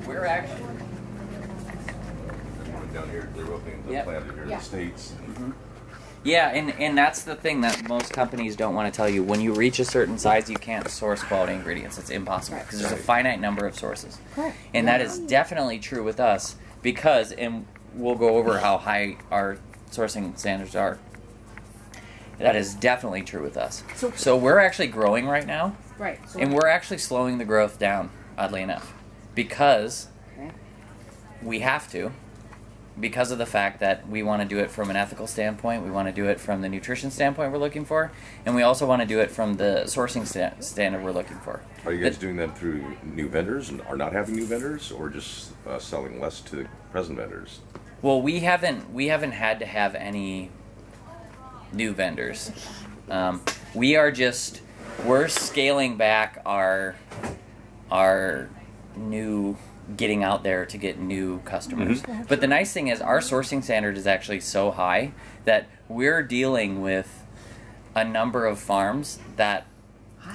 We're actually down here. They're opening the plant here in the States. Yeah, and that's the thing that most companies don't want to tell you. When you reach a certain size, you can't source quality ingredients. It's impossible because there's a finite number of sources. Correct. And that is definitely true with us because, and we'll go over how high our sourcing standards are. That is definitely true with us. So we're actually growing right now. Right. So and we're actually slowing the growth down, oddly enough, because we have to. Because of the fact that we want to do it from an ethical standpoint, we want to do it from the nutrition standpoint we're looking for, and we also want to do it from the sourcing standard we're looking for. Are you guys doing that through new vendors and are not having new vendors, or just selling less to present vendors? Well, we haven't had to have any new vendors. We're scaling back our new getting out there to get new customers. But the nice thing is our sourcing standard is actually so high that we're dealing with a number of farms that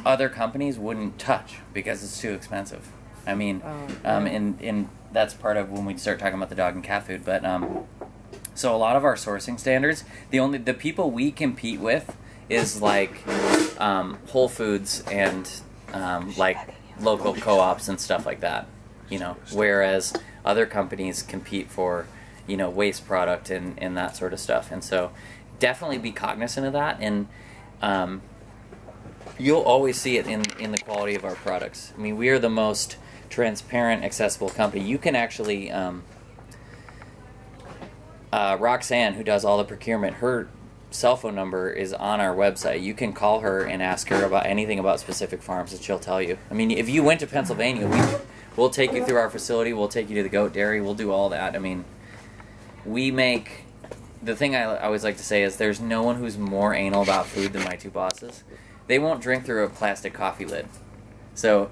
other companies wouldn't touch because it's too expensive. I mean, and that's part of when we start talking about the dog and cat food. But so a lot of our sourcing standards, the people we compete with is like Whole Foods and like local co-ops and stuff like that. You know, whereas other companies compete for, you know, waste product and that sort of stuff. And so definitely be cognizant of that. And you'll always see it in the quality of our products. I mean, we are the most transparent, accessible company. You can actually, Roxanne, who does all the procurement, her cell phone number is on our website. You can call her and ask her about anything about specific farms that she'll tell you. I mean, if you went to Pennsylvania, we'll take you through our facility. We'll take you to the goat dairy. We'll do all that. I mean, we make... The thing I always like to say is there's no one who's more anal about food than my two bosses. They won't drink through a plastic coffee lid. So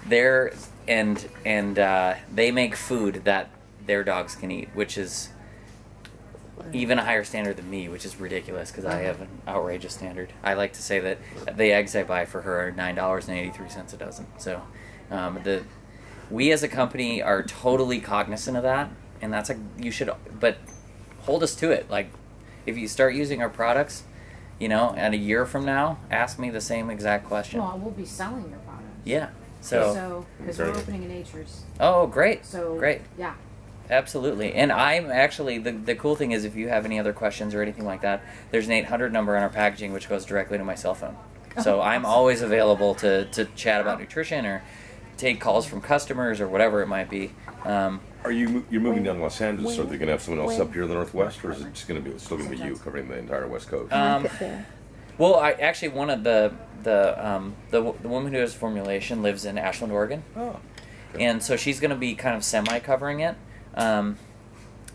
they're... And they make food that their dogs can eat, which is even a higher standard than me, which is ridiculous because I have an outrageous standard. I like to say that the eggs I buy for her are $9.83 a dozen. So we as a company are totally cognizant of that, and that's you should, but hold us to it. Like, if you start using our products, you know, and a year from now, ask me the same exact question. Well, we'll be selling your products. Yeah. So, because we're opening in Nature's. Oh, great. So, great. Yeah. Absolutely. And I'm actually, the cool thing is if you have any other questions or anything like that, there's an 800 number on our packaging which goes directly to my cell phone. So I'm always available to chat about nutrition or take calls from customers or whatever it might be. You're moving down to Los Angeles, so they're going to have someone else up here in the Northwest, or is it just still going to be you covering the entire West Coast? Well, actually one of the woman who does formulation lives in Ashland, Oregon. Oh. And so she's going to be kind of semi-covering it. And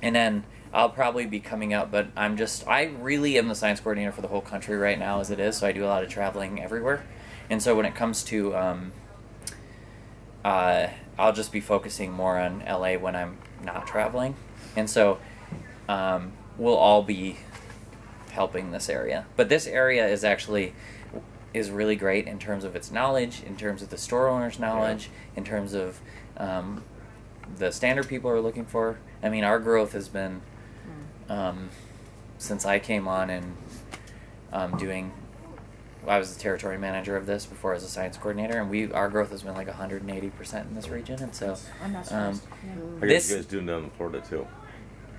then I'll probably be coming out, but I really am the science coordinator for the whole country right now as it is, so I do a lot of traveling everywhere. And so when it comes to, I'll just be focusing more on LA when I'm not traveling. And so we'll all be helping this area. But this area is really great in terms of its knowledge, in terms of the store owner's knowledge, in terms of the standard people are looking for. I mean, our growth has been, since I came on and I was the territory manager of this before I was a science coordinator, and our growth has been like 180% in this region, and so. I'm not surprised. How are you guys doing down in Florida too?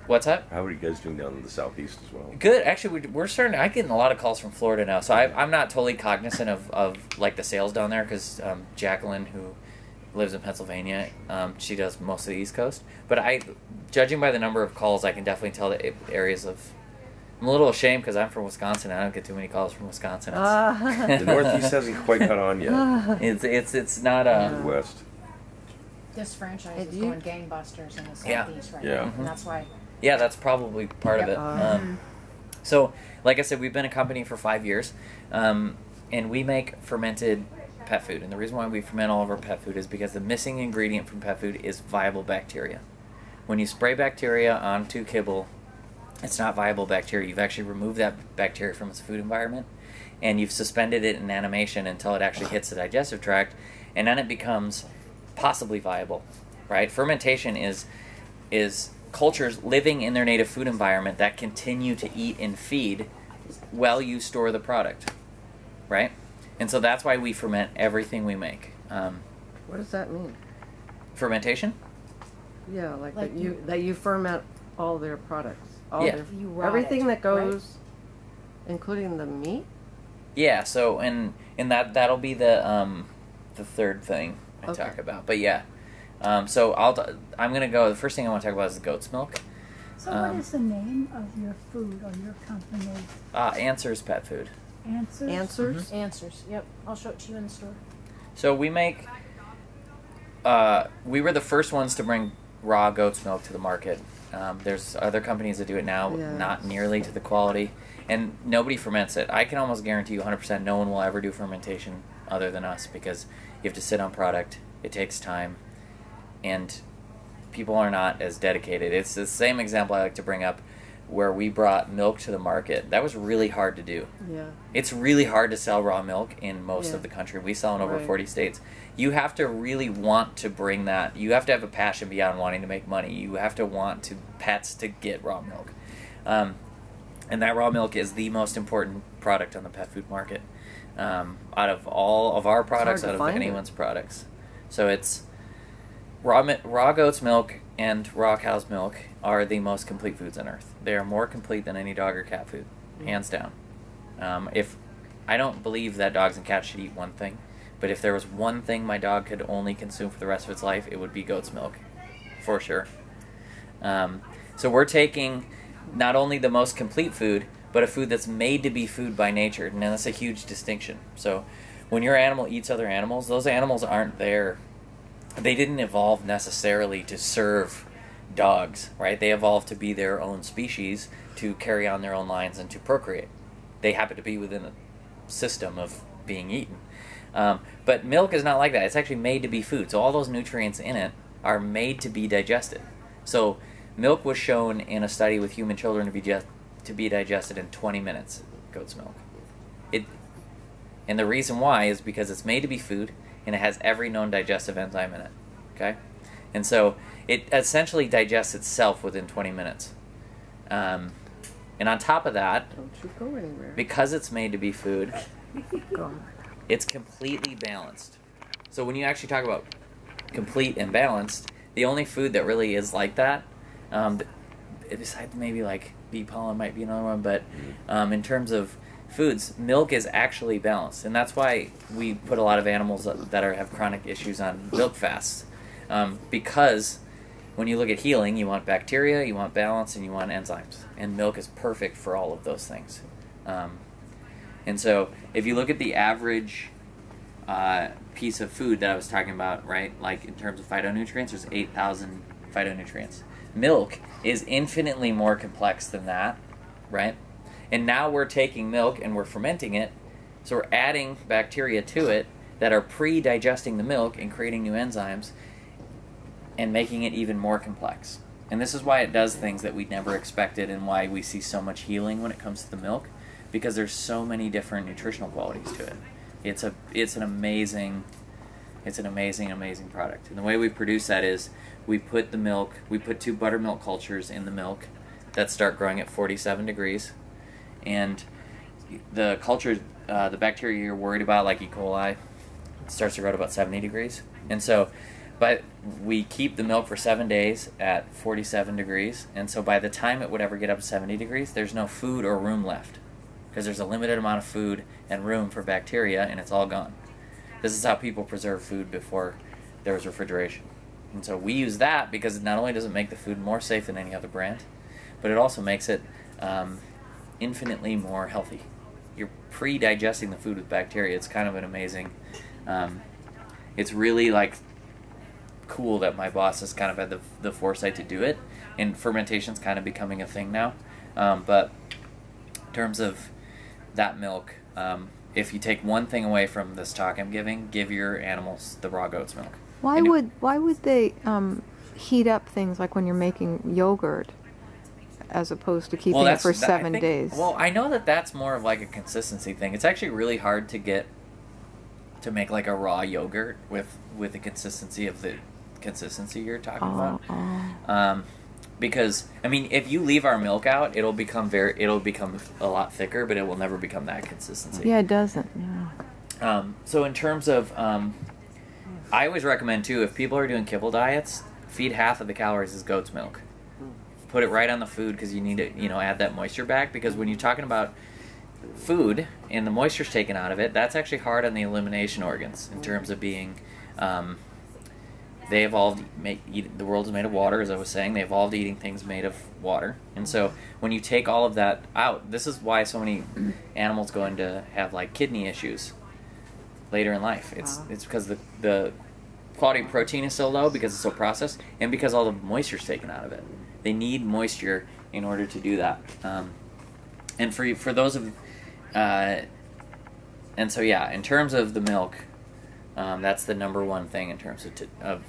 What's that? How are you guys doing down in the southeast as well? Good. Actually, we're starting. I'm getting a lot of calls from Florida now, so I'm not totally cognizant of like the sales down there because Jacqueline, who lives in Pennsylvania, she does most of the East Coast. But judging by the number of calls, I can definitely tell the areas of. I'm a little ashamed because I'm from Wisconsin. And I don't get too many calls from Wisconsin. The Northeast hasn't quite caught on yet. It's not a West. This franchise is going gangbusters in the southeast right now, and that's why. Yeah, that's probably part of it. So, like I said, we've been a company for 5 years, and we make fermented pet food. And the reason why we ferment all of our pet food is because the missing ingredient from pet food is viable bacteria. When you spray bacteria onto kibble, it's not viable bacteria. You've actually removed that bacteria from its food environment, and you've suspended it in animation until it actually hits the digestive tract, and then it becomes possibly viable, right? Fermentation is cultures living in their native food environment that continue to eat and feed while you store the product, right? And so that's why we ferment everything we make. What does that mean? Fermentation? Yeah, like that you ferment all their products. You rot Everything it, that goes, right? including the meat? Yeah, so and that'll be the third thing I talk about. But yeah. So I'm gonna go. The first thing I want to talk about is the goat's milk. So what is the name of your food or your company? Answers Pet Food. Answers? Answers? Answers. Yep. I'll show it to you in the store. So we make. We were the first ones to bring raw goat's milk to the market. There's other companies that do it now, not nearly to the quality, and nobody ferments it. I can almost guarantee you 100% no one will ever do fermentation other than us, because you have to sit on product. It takes time. And people are not as dedicated. It's the same example I like to bring up where we brought milk to the market. That was really hard to do. Yeah. It's really hard to sell raw milk in most of the country. We sell in over 40 states. You have to really want to bring that. You have to have a passion beyond wanting to make money. You have to want pets to get raw milk. And that raw milk is the most important product on the pet food market. Out of all of our products, out of anyone's products. So it's raw goat's milk and raw cow's milk are the most complete foods on earth. They are more complete than any dog or cat food, hands down. If I don't believe that dogs and cats should eat one thing, but if there was one thing my dog could only consume for the rest of its life, it would be goat's milk, for sure. So we're taking not only the most complete food, but a food that's made to be food by nature, and that's a huge distinction. So when your animal eats other animals, those animals aren't there. They didn't evolve necessarily to serve dogs, right? They evolved to be their own species, to carry on their own lines and to procreate. They happen to be within a system of being eaten. But milk is not like that. It's actually made to be food. So all those nutrients in it are made to be digested. So milk was shown in a study with human children to be digested in 20 minutes, goat's milk. And the reason why is because it's made to be food, and it has every known digestive enzyme in it, okay? And so it essentially digests itself within 20 minutes. And on top of that, don't you go anywhere, because it's made to be food, it's completely balanced. So when you actually talk about complete and balanced, the only food that really is like that, besides maybe like bee pollen might be another one, but in terms of foods, milk is actually balanced, and that's why we put a lot of animals that have chronic issues on milk fasts, because when you look at healing, you want bacteria, you want balance, and you want enzymes, and milk is perfect for all of those things. And so if you look at the average piece of food that I was talking about, right, like in terms of phytonutrients, there's 8,000 phytonutrients. Milk is infinitely more complex than that, right? And now we're taking milk and we're fermenting it, so we're adding bacteria to it that are pre-digesting the milk and creating new enzymes and making it even more complex. And this is why it does things that we never expected, and why we see so much healing when it comes to the milk, because there's so many different nutritional qualities to it. It's an amazing product. And the way we produce that is we put 2 buttermilk cultures in the milk that start growing at 47 degrees. And the culture, the bacteria you're worried about, like E. coli, starts to grow at about 70 degrees. And so, but we keep the milk for 7 days at 47 degrees. And so by the time it would ever get up to 70 degrees, there's no food or room left, because there's a limited amount of food and room for bacteria, and it's all gone. This is how people preserve food before there was refrigeration. And so we use that because not only does it make the food more safe than any other brand, but it also makes it infinitely more healthy. You're pre-digesting the food with bacteria. It's kind of an amazing, it's really like cool that my boss has kind of had the foresight to do it, and fermentation's kind of becoming a thing now. But in terms of that milk, if you take one thing away from this talk I'm giving, give your animals the raw goat's milk. Why would they heat up things like when you're making yogurt, as opposed to keeping it for 7 days? Well, I know that that's more of like a consistency thing. It's actually really hard to get to make like a raw yogurt with the consistency you're talking about. Because I mean, if you leave our milk out, it'll become a lot thicker, but it will never become that consistency. Yeah, it doesn't. Yeah. So in terms of, I always recommend too, if people are doing kibble diets, feed half of the calories as goat's milk. Put it right on the food because you need to, add that moisture back, because when you're talking about food and the moisture's taken out of it, that's actually hard on the elimination organs in terms of being, they evolved, the world is made of water, as I was saying. They evolved eating things made of water. And so when you take all of that out, this is why so many animals go into have like kidney issues later in life. It's because the quality of protein is so low because it's so processed, and because all the moisture is taken out of it. They need moisture in order to do that. And for those of, and so yeah, in terms of the milk, that's the number one thing in terms of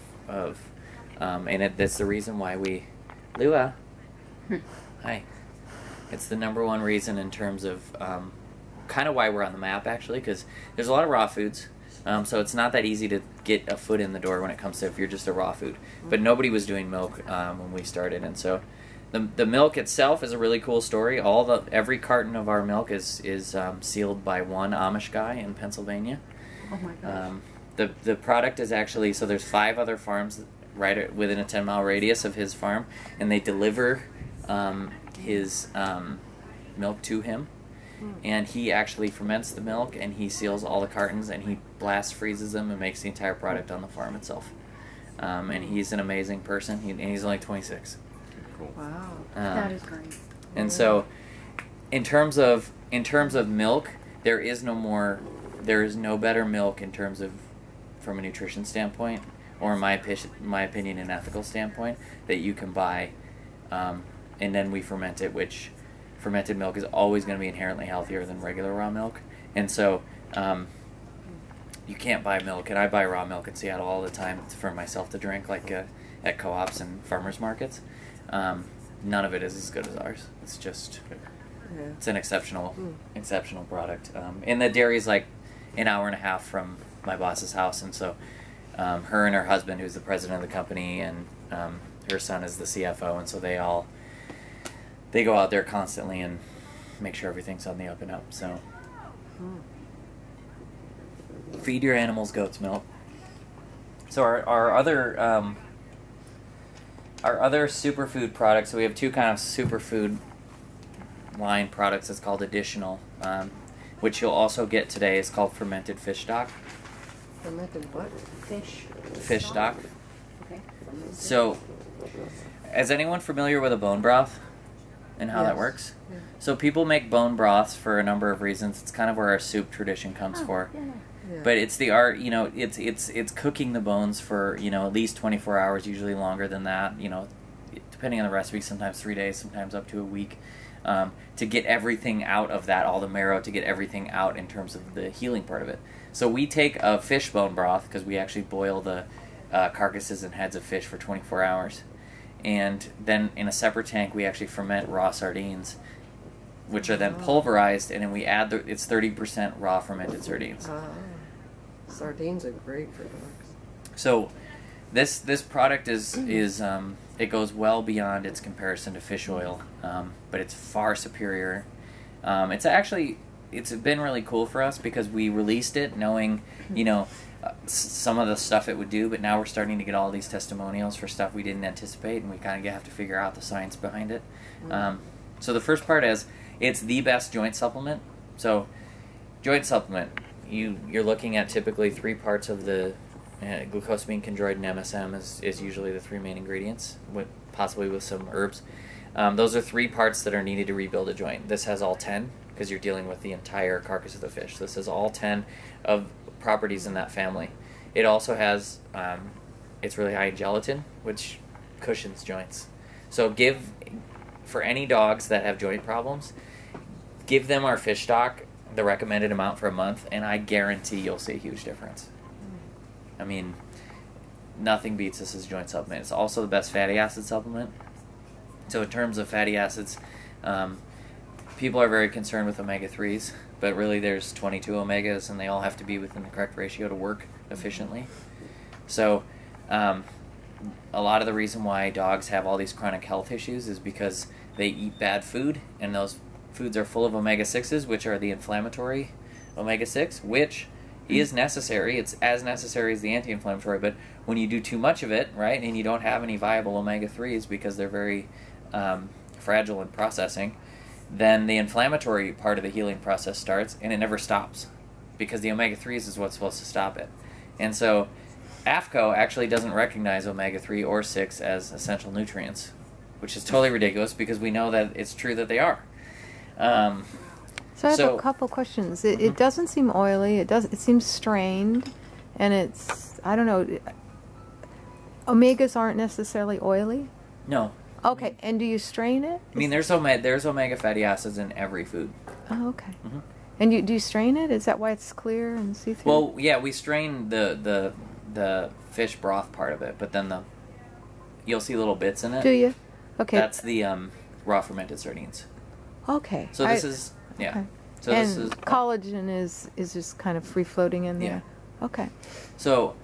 and that's the reason why we, Lua, hi. It's the number one reason in terms of kind of why we're on the map, actually, because there's a lot of raw foods. So it's not that easy to get a foot in the door when it comes to if you're just a raw food. But nobody was doing milk when we started, and so the milk itself is a really cool story. Every carton of our milk is sealed by one Amish guy in Pennsylvania. Oh my gosh. The product is actually, so there's 5 other farms right within a 10-mile radius of his farm, and they deliver his milk to him. And he actually ferments the milk, and he seals all the cartons, and he blast freezes them and makes the entire product on the farm itself. And he's an amazing person, and he's only 26. Cool. Wow. That is great. And so, in terms of milk, there is no better milk in terms of, from a nutrition standpoint, or in my opinion, an ethical standpoint, that you can buy, and then we ferment it, which fermented milk is always going to be inherently healthier than regular raw milk. And so you can't buy milk, and I buy raw milk in Seattle all the time for myself to drink, like at co-ops and farmers markets. None of it is as good as ours. It's just, it's an exceptional product. And the dairy's like an hour and a half from my boss's house, and so her and her husband, who's the president of the company, and her son is the CFO, and so they go out there constantly and make sure everything's on the up and up. So feed your animals goat's milk. So our other superfood products, so we have 2 kind of superfood line products. It's called additional, which you'll also get today. Is called fermented fish stock. Fermented what? Fish stock. Okay. So, is anyone familiar with a bone broth and how that works? Yeah. So people make bone broths for a number of reasons. It's kind of where our soup tradition comes for. Yeah. Yeah. But it's the art, it's cooking the bones for, at least 24 hours, usually longer than that, depending on the recipe, sometimes 3 days, sometimes up to a week, to get everything out of that, all the marrow, to get everything out in terms of the healing part of it. So we take a fish bone broth, because we actually boil the carcasses and heads of fish for 24 hours. And then in a separate tank, we actually ferment raw sardines, which are then pulverized, and then we add, it's 30% raw fermented sardines. Sardines are great for dogs. So this product is it goes well beyond its comparison to fish oil, but it's far superior. It's been really cool for us because we released it knowing, some of the stuff it would do, but now we're starting to get all these testimonials for stuff we didn't anticipate, and we kind of have to figure out the science behind it. So the first part is, it's the best joint supplement. So joint supplement, you're looking at typically 3 parts of the glucosamine, chondroitin, and MSM is usually the 3 main ingredients, possibly with some herbs. Those are 3 parts that are needed to rebuild a joint. This has all 10 because you're dealing with the entire carcass of the fish. This has all 10 of properties in that family. It also has, it's really high in gelatin, which cushions joints. So for any dogs that have joint problems, give them our fish stock, the recommended amount for a month, and I guarantee you'll see a huge difference. I mean, nothing beats this as a joint supplement. It's also the best fatty acid supplement. So in terms of fatty acids, people are very concerned with omega-3s, but really there's 22 omegas, and they all have to be within the correct ratio to work efficiently. So a lot of the reason why dogs have all these chronic health issues is because they eat bad food, and those foods are full of omega-6s, which are the inflammatory omega-6, which is necessary. It's as necessary as the anti-inflammatory, but when you do too much of it, right, and you don't have any viable omega-3s because they're very fragile in processing, then the inflammatory part of the healing process starts, and it never stops because the omega-3s is what's supposed to stop it. And so AFCO actually doesn't recognize omega-3 or 6 as essential nutrients, which is totally ridiculous because we know that it's true that they are. So I have a couple questions. It doesn't seem oily. It seems strained, and it's, I don't know, omegas aren't necessarily oily? No. Okay, and do you strain it? I mean, there's omega fatty acids in every food. Oh, okay. And do you strain it? Is that why it's clear and see-through? Well, yeah, we strain the fish broth part of it, but then you'll see little bits in it. Do you? Okay. That's the raw fermented sardines. Okay. So this is, yeah. Okay. So and this is collagen is just kind of free-floating in there? Yeah. Okay. So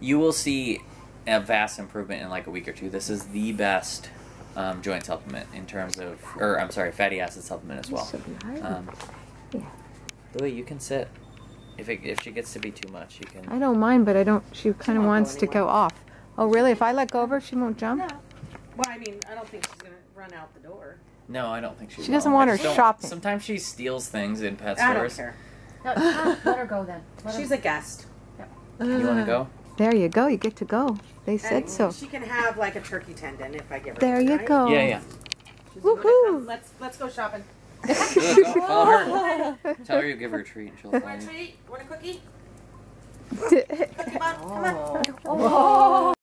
you will see a vast improvement in like a week or two. This is the best joint supplement in terms of, or I'm sorry, fatty acid supplement as well. So yeah. Louis, you can sit. If she gets to be too much, you can. I don't mind, but she kind of wants to go off. Oh, really? If I let go of her, she won't jump? No. Well, I mean, I don't think she's going to run out the door. No, I don't think she will. She doesn't want her shopping. Sometimes she steals things in pet I don't stores. care. No, let her go then. She's a guest. You want to go? There you go. You get to go. They said And so. she can have like a turkey tendon if I give her. There one, you right? go. Yeah. She's Woohoo! gonna come. Let's go shopping. Good, go, follow her. Tell her you give her a treat and she'll follow Want a you. treat? Want a cookie? Oh. Cookie Bun, come on. Oh.